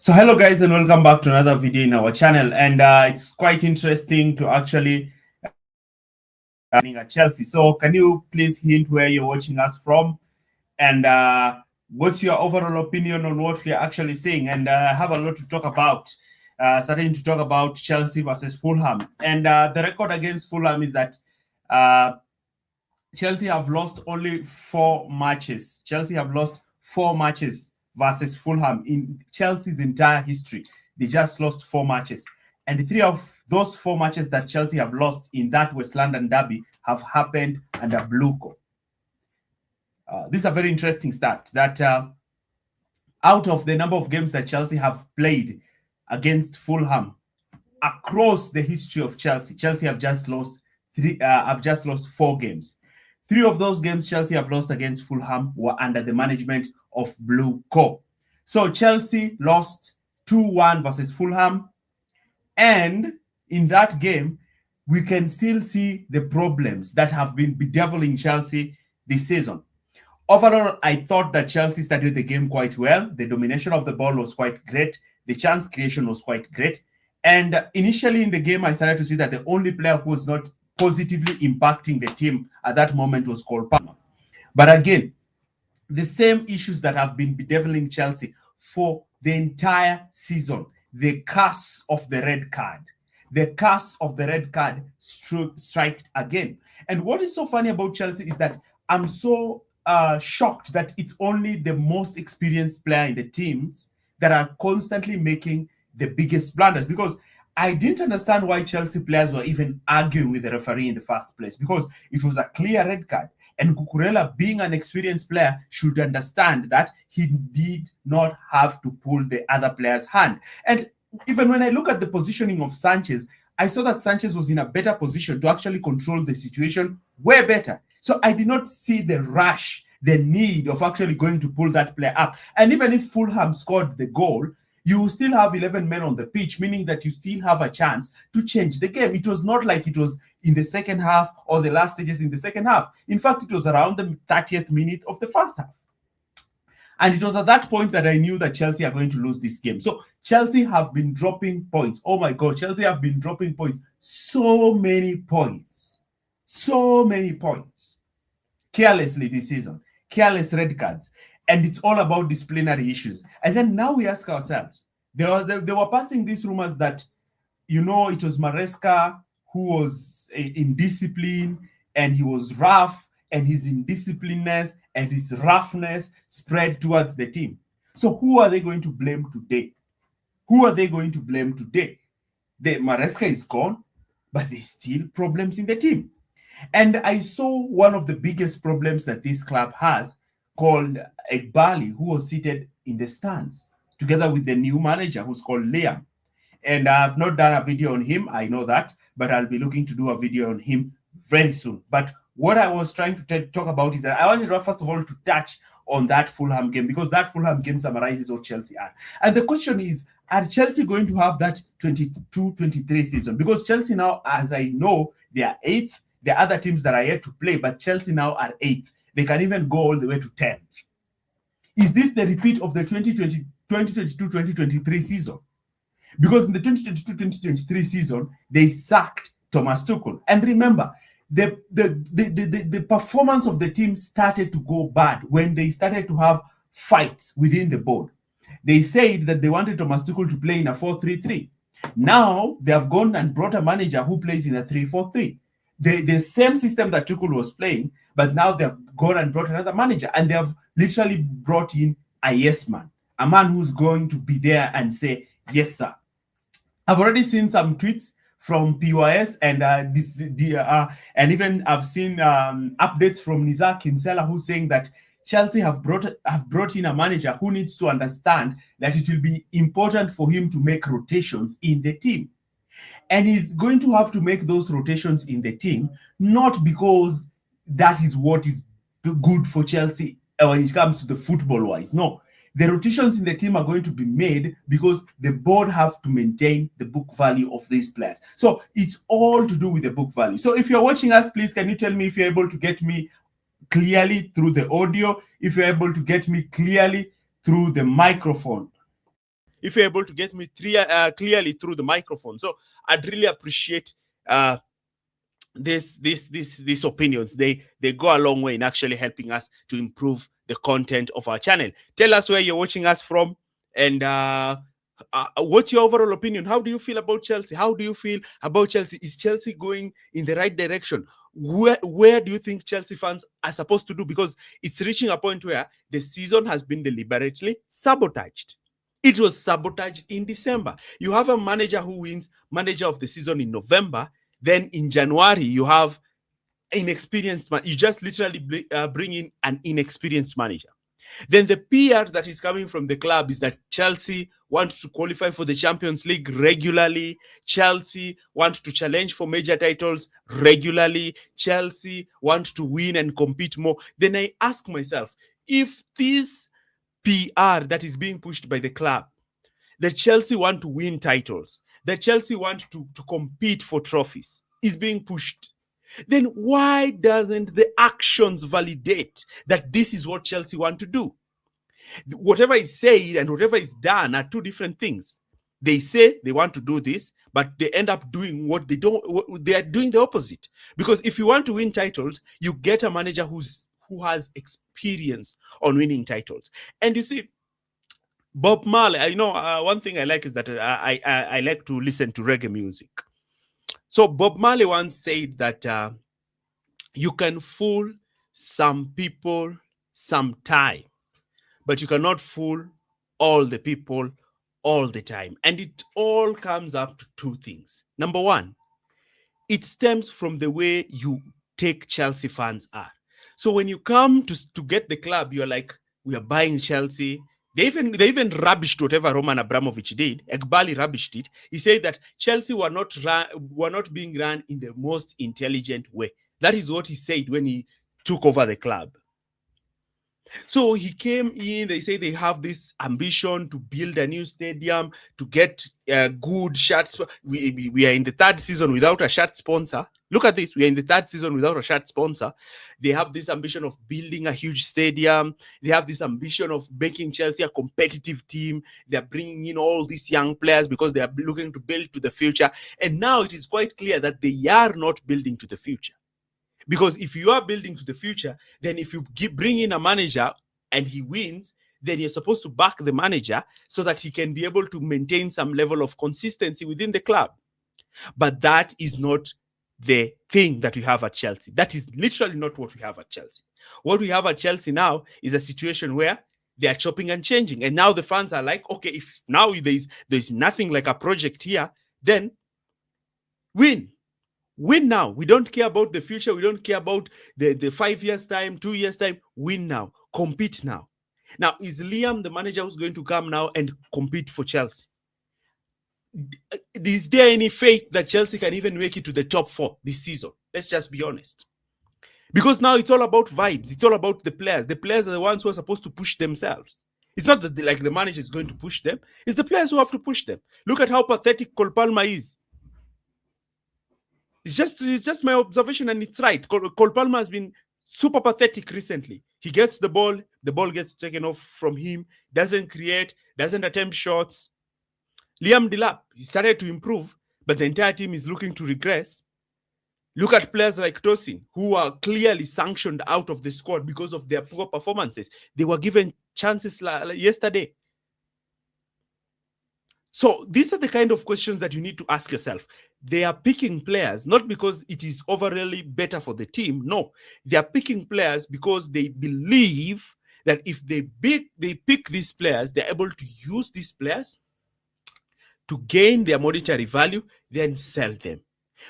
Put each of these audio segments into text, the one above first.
So hello guys and welcome back to another video in our channel, and it's quite interesting to actually at Chelsea. So can you please hint where you're watching us from, and what's your overall opinion on what we're actually seeing? And have a lot to talk about. Starting to talk about Chelsea versus Fulham, and the record against Fulham is that Chelsea have lost only 4 matches. Chelsea have lost 4 matches versus Fulham in Chelsea's entire history. They just lost 4 matches. And 3 of those 4 matches that Chelsea have lost in that West London derby have happened under Bluco. This is a very interesting stat that out of the number of games that Chelsea have played against Fulham across the history of Chelsea, Chelsea have just lost 4 games. 3 of those games Chelsea have lost against Fulham were under the management of Bluco. So Chelsea lost 2-1 versus Fulham. And in that game, we can still see the problems that have been bedeviling Chelsea this season. Overall, I thought that Chelsea started the game quite well. The domination of the ball was quite great. The chance creation was quite great. And initially in the game, I started to see that the only player who was not positively impacting the team at that moment was Cole Palmer. But again, the same issues that have been bedeviling Chelsea for the entire season, the curse of the red card. The curse of the red card struck again. And what is so funny about Chelsea is that I'm so shocked that it's only the most experienced player in the teams that are constantly making the biggest blunders, because I didn't understand why Chelsea players were even arguing with the referee in the first place, because it was a clear red card. And Cucurella, being an experienced player, should understand that he did not have to pull the other player's hand. And even when I look at the positioning of Sanchez, I saw that Sanchez was in a better position to actually control the situation way better. So I did not see the rush, the need of actually going to pull that player up. And even if Fulham scored the goal, you still have 11 men on the pitch, meaning that you still have a chance to change the game. It was not like it was in the second half or the last stages in the second half. In fact, it was around the 30th minute of the first half. And it was at that point that I knew that Chelsea are going to lose this game. So Chelsea have been dropping points. Oh my God, Chelsea have been dropping points. So many points. So many points. Carelessly this season. Careless red cards. And it's all about disciplinary issues. And then now we ask ourselves, they were passing these rumors that, it was Maresca who was indisciplined, and he was rough, and his indisciplinedness and his roughness spread towards the team. So who are they going to blame today? Who are they going to blame today? The Maresca is gone, but there's still problems in the team. And I saw one of the biggest problems that this club has, called Egbali, who was seated in the stands together with the new manager who's called Liam. And I've not done a video on him, I know that, but I'll be looking to do a video on him very soon. But what I was trying to talk about is that I wanted, first of all, to touch on that Fulham game, because that Fulham game summarizes what Chelsea are. And the question is, are Chelsea going to have that 22-23 season? Because Chelsea now, as I know, they are 8th. The other teams that are yet to play, but Chelsea now are 8th. They can even go all the way to 10th. Is this the repeat of the 2022-2023 season? Because in the 2022-2023 season, they sacked Thomas Tuchel. And remember, the performance of the team started to go bad when they started to have fights within the board. They said that they wanted Thomas Tuchel to play in a 4-3-3. Now, they have gone and brought a manager who plays in a 3-4-3. The same system that Tuchel was playing, but now they've gone and brought another manager, and they have literally brought in a yes man, a man who's going to be there and say, yes, sir. I've already seen some tweets from PYS, and and even I've seen updates from Nizar Kinsella, who's saying that Chelsea have brought in a manager who needs to understand that it will be important for him to make rotations in the team. And he's going to have to make those rotations in the team, not because that is what is good for Chelsea when it comes to the football-wise. No, the rotations in the team are going to be made because the board have to maintain the book value of these players. So it's all to do with the book value. So if you're watching us, please, can you tell me if you're able to get me clearly through the audio, if you're able to get me clearly through the microphone? if you're able to get me clearly through the microphone. So I'd really appreciate these opinions. They go a long way in actually helping us to improve the content of our channel. Tell us where you're watching us from, and what's your overall opinion? How do you feel about Chelsea? How do you feel about Chelsea? Is Chelsea going in the right direction? Where do you think Chelsea fans are supposed to do? Because it's reaching a point where the season has been deliberately sabotaged. It was sabotaged in December. You have a manager who wins manager of the season in November. Then in January, you have inexperienced man. You just literally bring in an inexperienced manager. Then the PR that is coming from the club is that Chelsea want to qualify for the Champions League regularly. Chelsea want to challenge for major titles regularly. Chelsea want to win and compete more. Then I ask myself, if this PR that is being pushed by the club, that Chelsea want to win titles, that Chelsea want to compete for trophies, is being pushed, then why doesn't the actions validate that this is what Chelsea want to do? Whatever is said and whatever is done are two different things. They say they want to do this, but they end up doing what they don't. They are doing the opposite. Because if you want to win titles, you get a manager who has experience on winning titles. And you see, Bob Marley, one thing I like is that I like to listen to reggae music. So Bob Marley once said that you can fool some people sometime, but you cannot fool all the people all the time. And it all comes up to two things. Number one, it stems from the way you take Chelsea fans are. So when you come to get the club, you're like, we are buying Chelsea. They even rubbished whatever Roman Abramovich did. Egbali rubbished it. He said that Chelsea were not being run in the most intelligent way. That is what he said when he took over the club. So he came in, they say they have this ambition to build a new stadium, to get good shirts. We are in the third season without a shirt sponsor. Look at this. We are in the third season without a shirt sponsor. They have this ambition of building a huge stadium. They have this ambition of making Chelsea a competitive team. They're bringing in all these young players because they are looking to build to the future. And now it is quite clear that they are not building to the future. Because if you are building to the future, then if you bring in a manager and he wins, then you're supposed to back the manager so that he can be able to maintain some level of consistency within the club. But that is not the thing that we have at Chelsea. That is literally not what we have at Chelsea. What we have at Chelsea now is a situation where they are chopping and changing. And now the fans are like, okay, if now there's nothing like a project here, then win. Win now. We don't care about the future. We don't care about the 5 years time, 2 years time. Win now. Compete now. Now, is Liam the manager who's going to come now and compete for Chelsea? Is there any faith that Chelsea can even make it to the top 4 this season? Let's just be honest. Because now it's all about vibes. It's all about the players. The players are the ones who are supposed to push themselves. It's not that the manager is going to push them. It's the players who have to push them. Look at how pathetic Cole Palmer is. It's just my observation, and it's right. Cole Palmer has been super pathetic recently. He gets the ball gets taken off from him, doesn't create, doesn't attempt shots. Liam Delap, he started to improve, but the entire team is looking to regress. Look at players like Tosin, who are clearly sanctioned out of the squad because of their poor performances. They were given chances yesterday. So these are the kind of questions that you need to ask yourself. They are picking players not because it is overall better for the team. No, they are picking players because they believe that if they pick these players, they're able to use these players to gain their monetary value, then sell them.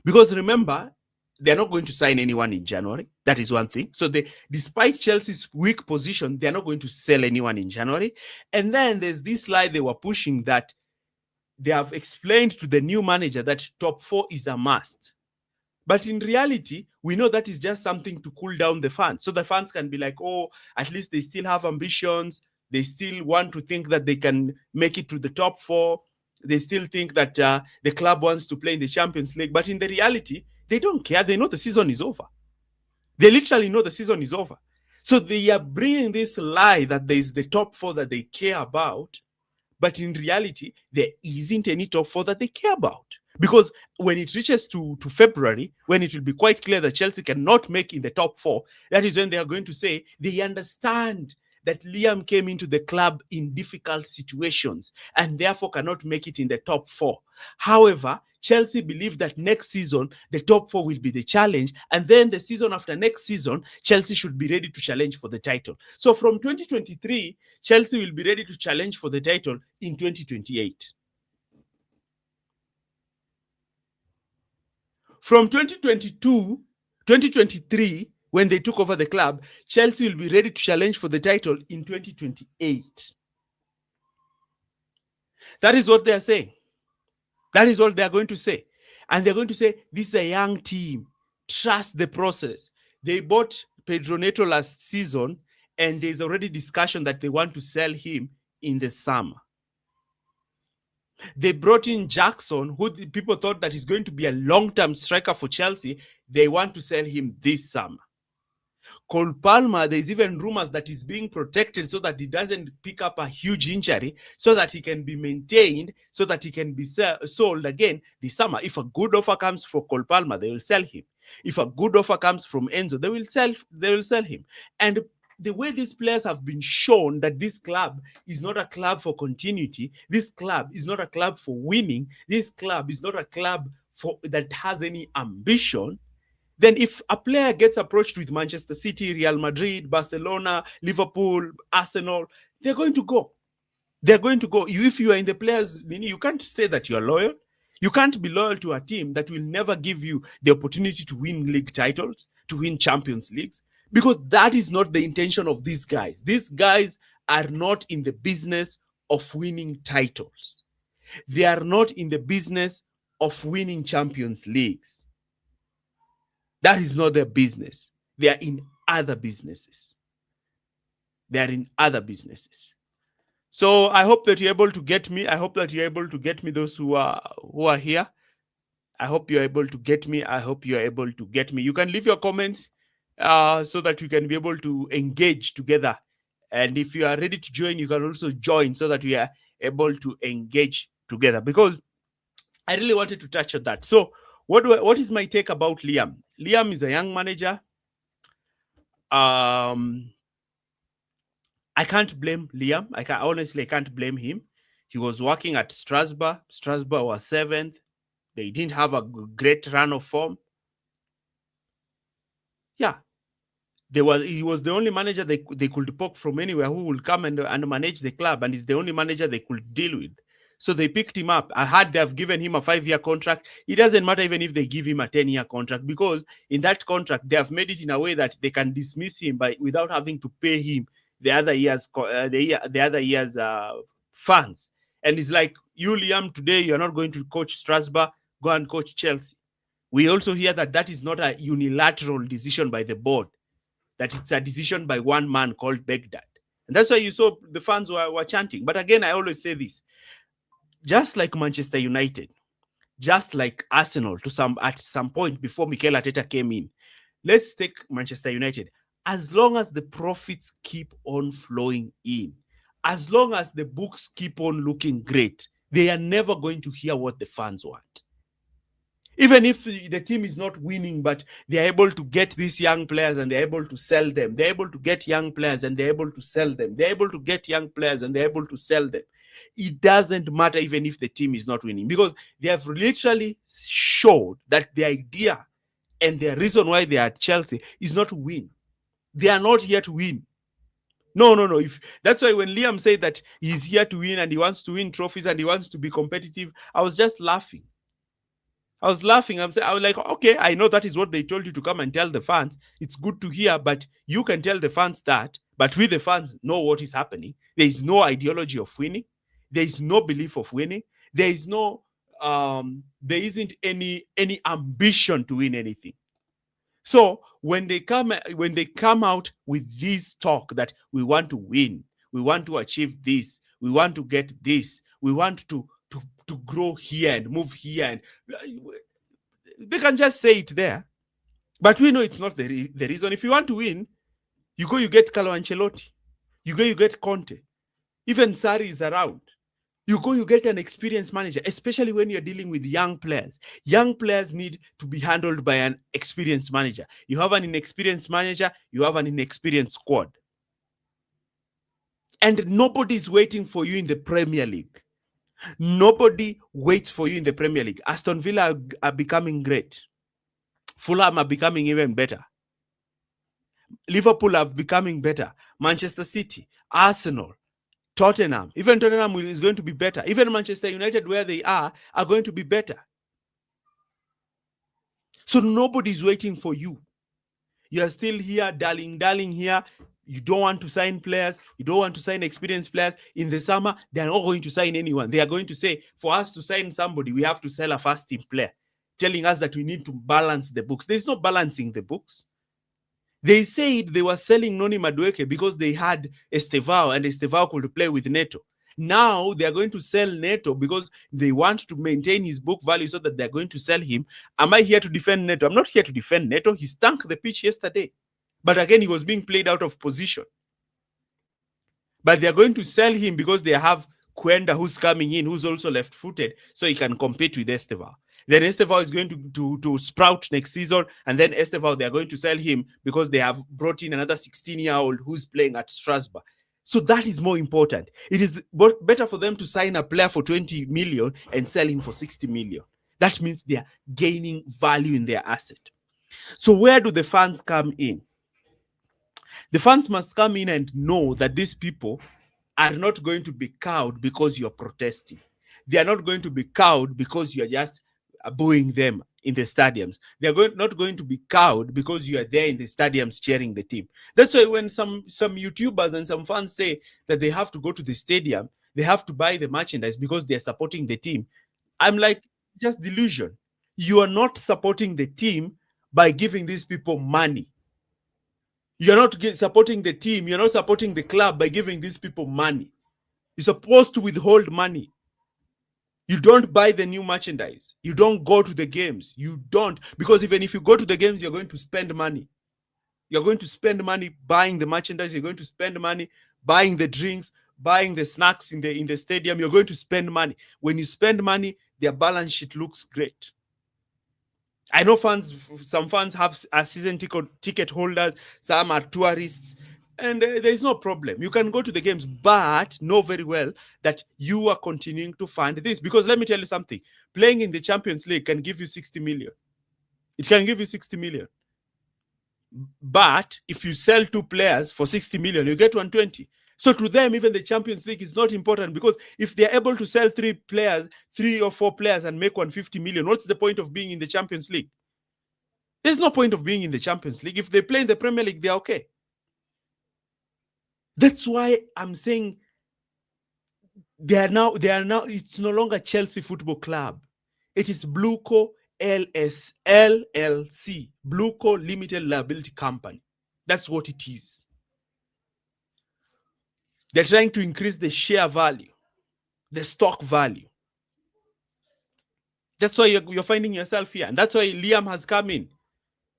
Because remember, they're not going to sign anyone in January. That is one thing. So despite Chelsea's weak position, they're not going to sell anyone in January. And then there's this lie they were pushing that they have explained to the new manager that top 4 is a must. But in reality, we know that is just something to cool down the fans. So the fans can be like, oh, at least they still have ambitions. They still want to think that they can make it to the top 4. They still think that the club wants to play in the Champions League. But in the reality, they don't care. They know the season is over. They literally know the season is over. So they are bringing this lie that there is the top 4 that they care about. But in reality, there isn't any top four that they care about. Because when it reaches to February, when it will be quite clear that Chelsea cannot make in the top four, that is when they are going to say they understand that Liam came into the club in difficult situations and therefore cannot make it in the top four. However, Chelsea believe that next season, the top four will be the challenge. And then the season after next season, Chelsea should be ready to challenge for the title. So from 2023, Chelsea will be ready to challenge for the title in 2028. From 2023, when they took over the club, Chelsea will be ready to challenge for the title in 2028. That is what they are saying. That is all they are going to say. And they're going to say, this is a young team. Trust the process. They bought Pedro Neto last season, and there's already discussion that they want to sell him in the summer. They brought in Jackson, who the people thought that is going to be a long-term striker for Chelsea. They want to sell him this summer. Cole Palmer, there's even rumors that he's being protected so that he doesn't pick up a huge injury, so that he can be maintained, so that he can be sold again this summer. If a good offer comes for Cole Palmer, they will sell him. If a good offer comes from Enzo, they will sell him. And the way these players have been shown that this club is not a club for continuity, this club is not a club for winning, this club is not a club that has any ambition, then if a player gets approached with Manchester City, Real Madrid, Barcelona, Liverpool, Arsenal, they're going to go. They're going to go. If you are in the players, you can't say that you are loyal. You can't be loyal to a team that will never give you the opportunity to win league titles, to win Champions Leagues, because that is not the intention of these guys. These guys are not in the business of winning titles. They are not in the business of winning Champions Leagues. That is not their business. They are in other businesses. They are in other businesses. So I hope that you're able to get me. I hope that you're able to get me, those who are here. I hope you're able to get me. I hope you're able to get me. You can leave your comments so that we can be able to engage together. And if you are ready to join, you can also join so that we are able to engage together, because I really wanted to touch on that. So what is my take about Liam? Liam is a young manager. I can't blame Liam. I can't blame him. He was working at Strasbourg. Strasbourg was 7th. They didn't have a great run of form. Yeah. He was the only manager they could poke from anywhere who will come and manage the club, and he's the only manager they could deal with. So they picked him up. I had to have given him a 5-year contract. It doesn't matter even if they give him a 10-year contract, because in that contract, they have made it in a way that they can dismiss him without having to pay him the other year's funds. And it's like, you, Liam, today you're not going to coach Strasbourg, go and coach Chelsea. We also hear that is not a unilateral decision by the board, that it's a decision by one man called Begdad. And that's why you saw the fans were chanting. But again, I always say this. Just like Manchester United, just like Arsenal at some point before Mikel Arteta came in, let's take Manchester United. As long as the profits keep on flowing in, as long as the books keep on looking great, they are never going to hear what the fans want. Even if the team is not winning, but they're able to get these young players and they're able to sell them. They're able to get young players and they're able to sell them. They're able to get young players and they're able to sell them. It doesn't matter even if the team is not winning, because they have literally showed that the idea and the reason why they are at Chelsea is not to win. They are not here to win. No. That's why when Liam said that he's here to win and he wants to win trophies and he wants to be competitive, I was just laughing. I was like, okay, I know that is what they told you to come and tell the fans. It's good to hear, but you can tell the fans that, but we, the fans, know what is happening. There is no ideology of winning. There is no belief of winning. There is no, there isn't any ambition to win anything. So when they come out with this talk that we want to win, we want to achieve this, we want to get this, we want to grow here and move here, and they can just say it there. But we know it's not the reason. If you want to win, you get Carlo Ancelotti, you get Conte. Even Sarri is around. You go, you get an experienced manager, especially when you're dealing with young players. Young players need to be handled by an experienced manager. You have an inexperienced manager, you have an inexperienced squad. And nobody's waiting for you in the Premier League. Nobody waits for you in the Premier League. Aston Villa are becoming great. Fulham are becoming even better. Liverpool are becoming better. Manchester City, Arsenal, Tottenham. Even Tottenham is going to be better. Even Manchester United, where they are going to be better. So nobody's waiting for you. You are still here, darling here. You don't want to sign players. You don't want to sign experienced players. In the summer, they are not going to sign anyone. They are going to say, for us to sign somebody, we have to sell a first team player, telling us that we need to balance the books. There's no balancing the books. They said they were selling Noni Madueke because they had Estevao and Estevao could play with Neto. Now they are going to sell Neto because they want to maintain his book value, so that they're going to sell him. Am I here to defend Neto? I'm not here to defend Neto. He stunk the pitch yesterday. But again, he was being played out of position. But they are going to sell him because they have Kwenda, who's coming in, who's also left-footed, so he can compete with Estevao. Then Estevao is going to sprout next season, and then Estevao, they are going to sell him because they have brought in another 16-year-old who's playing at Strasbourg. So that is more important. It is better for them to sign a player for 20 million and sell him for 60 million. That means they are gaining value in their asset. So where do the fans come in? The fans must come in and know that these people are not going to be cowed because you're protesting. They are not going to be cowed because you're just booing them in the stadiums. They're not going to be cowed because you are there in the stadiums cheering the team. That's why when some YouTubers and some fans say that they have to go to the stadium, they have to buy the merchandise because they're supporting the team, I'm like, just delusion. You are not supporting the team by giving these people money. You're not supporting the team. You're not supporting the club by giving these people money. You're supposed to withhold money. You don't buy the new merchandise. You don't go to the games. You don't. Because even if you go to the games, you're going to spend money. You're going to spend money buying the merchandise. You're going to spend money buying the drinks, buying the snacks in the stadium. You're going to spend money. When you spend money, their balance sheet looks great. I know some fans have season ticket holders, some are tourists, and there's no problem. You can go to the games, but know very well that you are continuing to fund this. Because let me tell you something, playing in the Champions League can give you 60 million. It can give you 60 million. But if you sell 2 players for 60 million, you get 120. So to them, even the Champions League is not important, because if they're able to sell 3 or 4 players and make 150 million, what's the point of being in the Champions League? There's no point of being in the Champions League. If they play in the Premier League, they're okay. That's why I'm saying they are now, it's no longer Chelsea Football Club. It is Blueco LLC, Blueco Limited Liability Company. That's what it is. They're trying to increase the share value, the stock value. That's why you're finding yourself here. And that's why Liam has come in.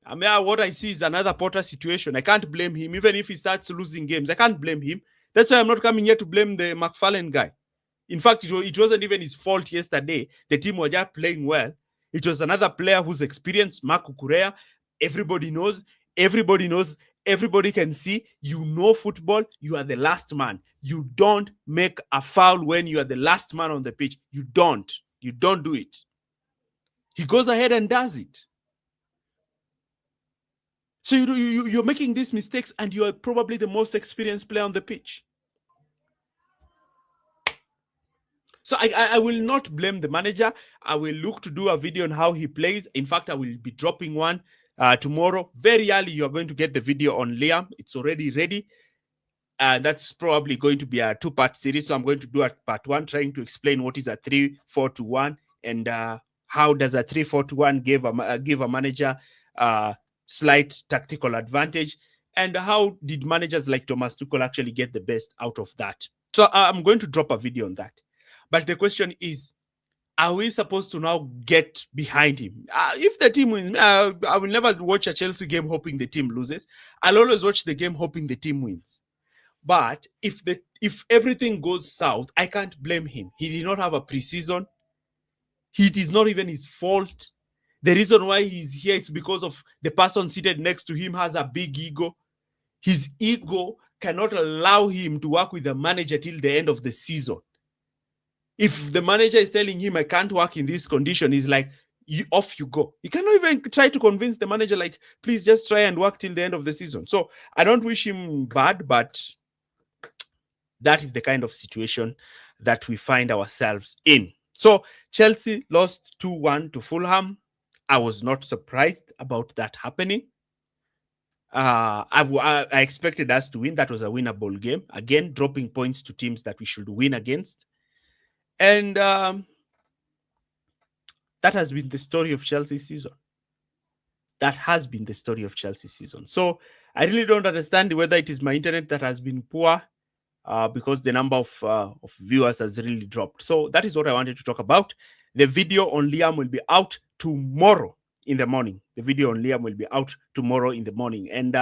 I mean, what I see is another Potter situation. I can't blame him. Even if he starts losing games, I can't blame him. That's why I'm not coming here to blame the McFarlane guy. In fact, it wasn't even his fault yesterday. The team were just playing well. It was another player who's experienced, Mark Cucurella. Everybody knows. Everybody can see. You know football. You are the last man. You don't make a foul when you are the last man on the pitch. You don't do it. He goes ahead and does it. So you're making these mistakes, and you're probably the most experienced player on the pitch. So I will not blame the manager. I will look to do a video on how he plays. In fact, I will be dropping one tomorrow. Very early, you're going to get the video on Liam. It's already ready. That's probably going to be a 2-part series. So I'm going to do a part 1, trying to explain what is a 3-4-2-1 and how does a 3-4-2-1 give a manager slight tactical advantage, and how did managers like Thomas Tuchel actually get the best out of that. So I'm going to drop a video on that. But the question is, are we supposed to now get behind him? If the team wins, I will never watch a Chelsea game hoping the team loses. I'll always watch the game hoping the team wins. But if everything goes south, I can't blame him. He did not have a preseason. It is not even his fault. The reason why he's here is because of the person seated next to him has a big ego. His ego cannot allow him to work with the manager till the end of the season. If the manager is telling him, I can't work in this condition, he's like, off you go. He cannot even try to convince the manager, like, please just try and work till the end of the season. So I don't wish him bad, but that is the kind of situation that we find ourselves in. So Chelsea lost 2-1 to Fulham. I was not surprised about that happening. I expected us to win. That was a winnable game. Again, dropping points to teams that we should win against. And that has been the story of Chelsea's season. That has been the story of Chelsea's season. So I really don't understand whether it is my internet that has been poor, because the number of viewers has really dropped. So that is what I wanted to talk about. The video on Liam will be out tomorrow in the morning. The video on Liam will be out tomorrow in the morning. And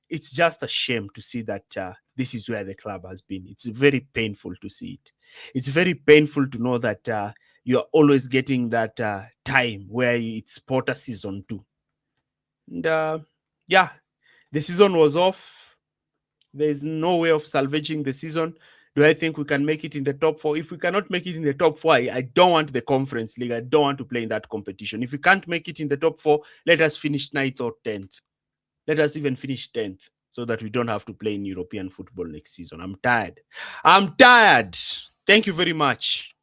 it's just a shame to see that this is where the club has been. It's very painful to see it. It's very painful to know that you're always getting that time where it's Potter season 2. And yeah, the season was off. There is no way of salvaging the season. Do I think we can make it in the top 4? If we cannot make it in the top 4, I don't want the Conference League. I don't want to play in that competition. If we can't make it in the top 4, let us finish 9th or 10th. Let us even finish 10th so that we don't have to play in European football next season. I'm tired. Thank you very much.